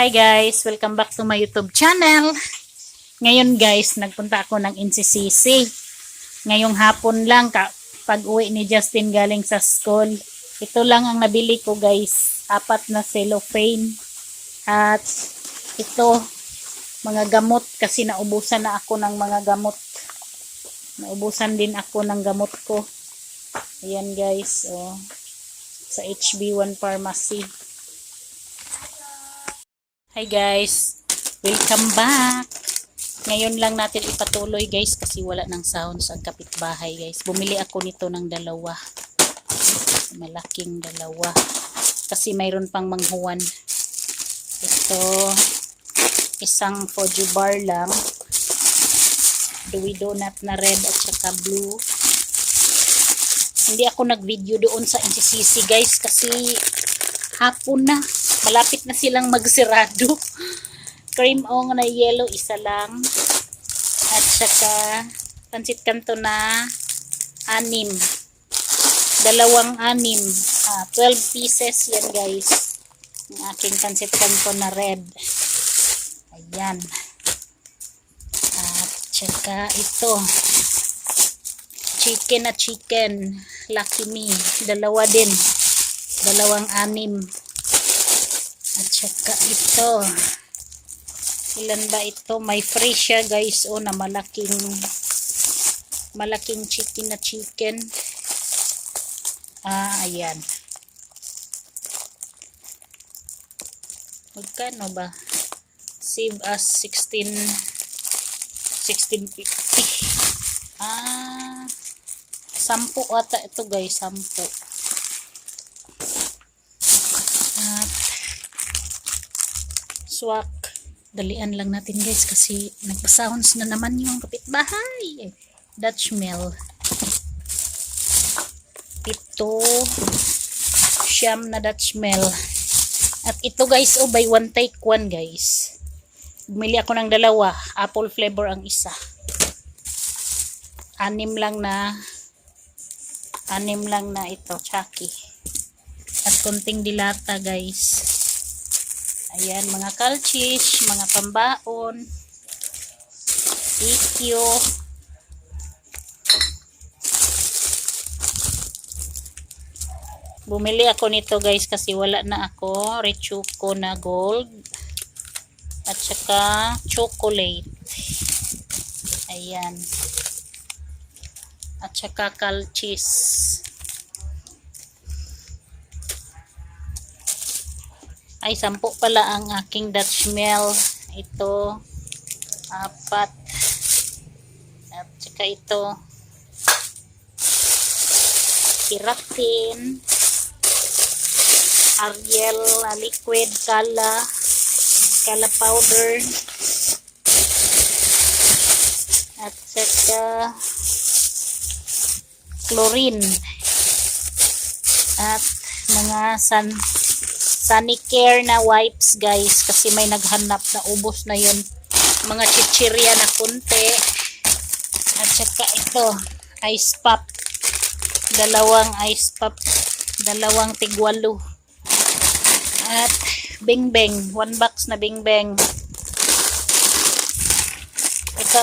Hi guys! Welcome back to my YouTube channel. Ngayon guys, nagpunta ako ng NCCC. Ngayong hapon lang, pag uwi ni Justin galing sa school. Ito lang ang nabili ko guys. 4 na cellophane. At ito, mga gamot. Kasi naubusan na ako ng mga gamot. Naubusan din ako ng gamot ko. Ayan guys. Oh, sa HB1 Pharmacy. Hi guys, welcome back. Ngayon lang natin ipatuloy guys kasi wala ng sounds ang kapitbahay guys. Bumili ako nito ng dalawa. Malaking dalawa. Kasi mayroon pang manghuwan. Ito, isang Foju bar lang. Dewey Donut na red at saka blue. Hindi ako nag-video doon sa NCCC guys kasi hapon na. Malapit na silang magsirado. Cream ong na yellow, isa lang. At saka, pansit kanto na 6. 2 6. 12 pieces yan guys. Ang aking pansit kanto na red. Ayan. At saka ito. Chicken na chicken. Lucky me. 2 din. 2 6. At saka ito. Ilan ba ito? May free siya guys. O na malaking chicken na chicken. Ayan. Magkano ba? Save us 16.50. 10 ata ito guys. 10. Swak. Dalian lang natin guys kasi nagpa-sounds na naman yung kapitbahay. Dutch Mill. 7 siyam na Dutch Mill. At ito guys, buy one take one guys. Bumili ako ng 2. Apple flavor ang isa. 6 lang na ito, Chucky. At konting dilata guys. Ayan, mga kalchis, mga pambaon, ikyo. Bumili ako nito guys kasi wala na ako. Rechuko na gold. At saka chocolate. Ayan. At saka kalchis. Ay, 10 pala ang aking Dutch Mill. Ito, 4. At saka ito, Keratin, Ariel liquid, Kala powder, at saka chlorine, at mga Sanicare na wipes guys kasi may naghanap na ubos na yun. Mga chichirya na kunti. At saka ito, ice pop. 2 ice pop. 2 tig-8. At Bing Bang. 1 box na Bing Bang. Ito,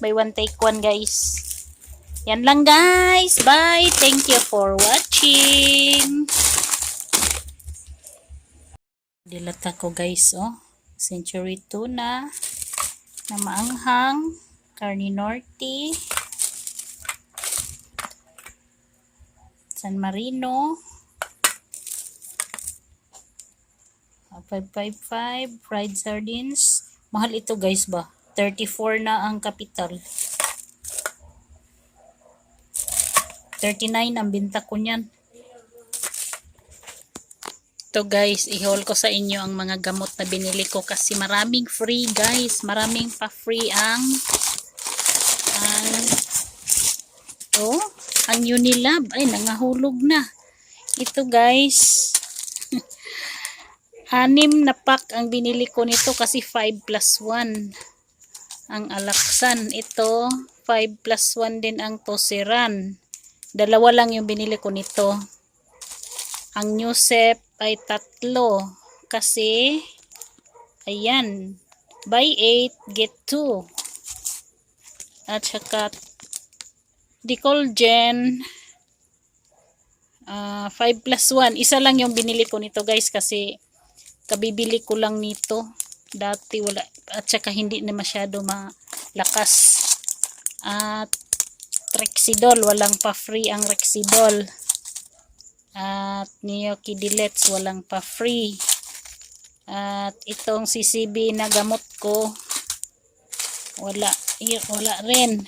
buy one take one guys. Yan lang guys. Bye. Thank you for watching. Dilata ko guys, Century tuna na maanghang, Carne Norte, San Marino, 555 fried sardines. Mahal ito guys ba? 34 na ang kapital. 39 ang binta ko niyan. Ito guys, i-haul ko sa inyo ang mga gamot na binili ko kasi maraming free guys. Maraming pa free ang Unilab. Ay, nangahulog na. Ito guys. 6 na pack ang binili ko nito kasi 5 plus 1 ang Alaxan. Ito, 5 plus 1 din ang Tosiran. 2 lang yung binili ko nito. Ang Newsep ay 3 kasi Ayan. Buy 8, get 2. At saka Decolgen 5 plus 1. Isa lang yung binili ko nito guys kasi kabibili ko lang nito. Dati wala. At saka hindi na masyado malakas. At Rexidol. Walang pa free ang Rexidol. At Neokidilets. Walang pa free. At itong CCB na gamot ko. Wala rin.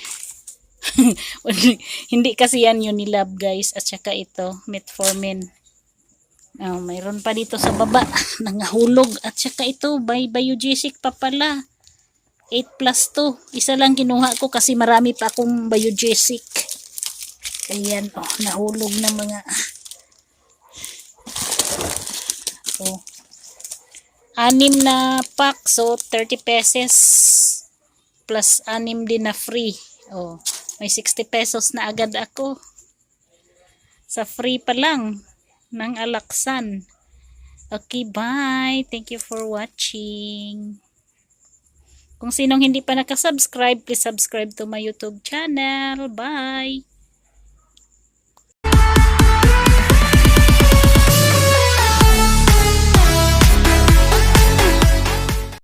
Hindi kasi yan Unilab guys. At saka ito Metformin. Mayroon pa dito sa baba nangahulog. At saka ito Biogesic pa pala 8 plus 2. Isa lang kinuha ko kasi marami pa akong Biogesic. Ayan nahulog na mga 6 na pack. So 30 pesos plus 6 din na free. May 60 pesos na agad ako sa free pa lang ng Alaxan. Okay, bye. Thank you for watching. Kung sinong hindi pa nakasubscribe, please subscribe to my YouTube channel. Bye.